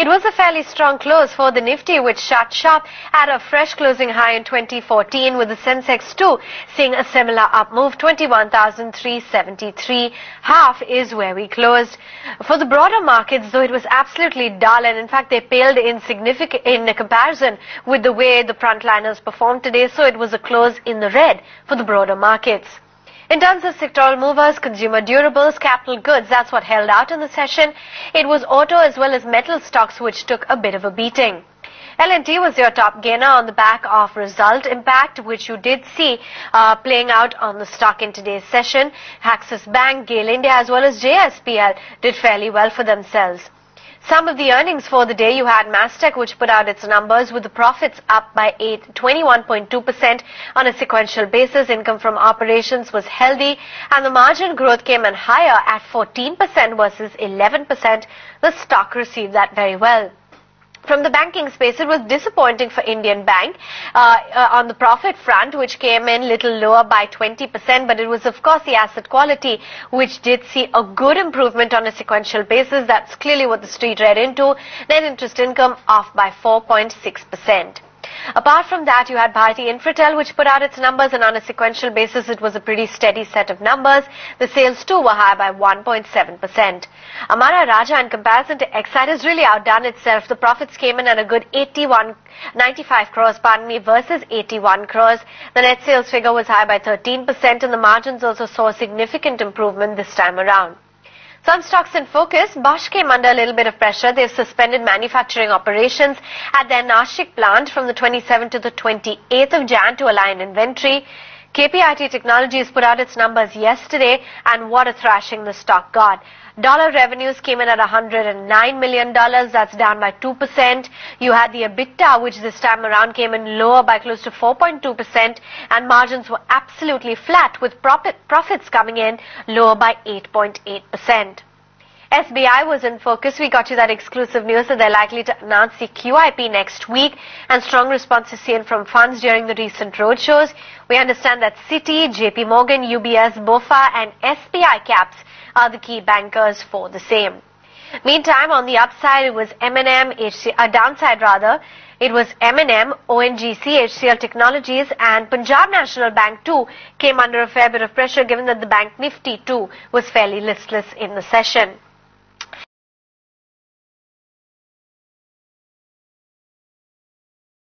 It was a fairly strong close for the Nifty, which shut sharp at a fresh closing high in 2014, with the Sensex too seeing a similar up move. 21,373 half is where we closed. For the broader markets, though, it was absolutely dull, and in fact they paled in comparison with the way the frontliners performed today, so it was a close in the red for the broader markets. In terms of sectoral movers, consumer durables, capital goods, that's what held out in the session. It was auto as well as metal stocks which took a bit of a beating. L&T was your top gainer on the back of result impact, which you did see playing out on the stock in today's session. Axis Bank, GAIL India as well as JSPL did fairly well for themselves. Some of the earnings for the day, you had Mastek, which put out its numbers with the profits up by 21.2% on a sequential basis. Income from operations was healthy and the margin growth came in higher at 14% versus 11%. The stock received that very well. From the banking space, it was disappointing for Indian Bank on the profit front, which came in little lower by 20%, but it was of course the asset quality which did see a good improvement on a sequential basis. That's clearly what the street read into. Net interest income off by 4.6%. Apart from that, you had Bharti Infratel, which put out its numbers, and on a sequential basis it was a pretty steady set of numbers. The sales too were high by 1.7%. Amara Raja, in comparison to Exide, has really outdone itself. The profits came in at a good 95 crores, versus 81 crores. The net sales figure was high by 13%, and the margins also saw a significant improvement this time around. Some stocks in focus. Bosch came under a little bit of pressure. They've suspended manufacturing operations at their Nashik plant from the 27th to the 28th of Jan to align inventory. KPIT Technologies put out its numbers yesterday, and what a thrashing the stock got. Dollar revenues came in at $109 million. That's down by 2%. You had the EBITDA, which this time around came in lower by close to 4.2%, and margins were absolutely flat, with profits coming in lower by 8.8%. SBI was in focus. We got you that exclusive news that they're likely to announce the QIP next week, and strong response is seen from funds during the recent roadshows. We understand that Citi, JP Morgan, UBS, BofA and SBI Caps are the key bankers for the same. Meantime, on the upside, it was M&M, downside rather, it was M&M, ONGC, HCL Technologies and Punjab National Bank too came under a fair bit of pressure, given that the Bank Nifty too was fairly listless in the session.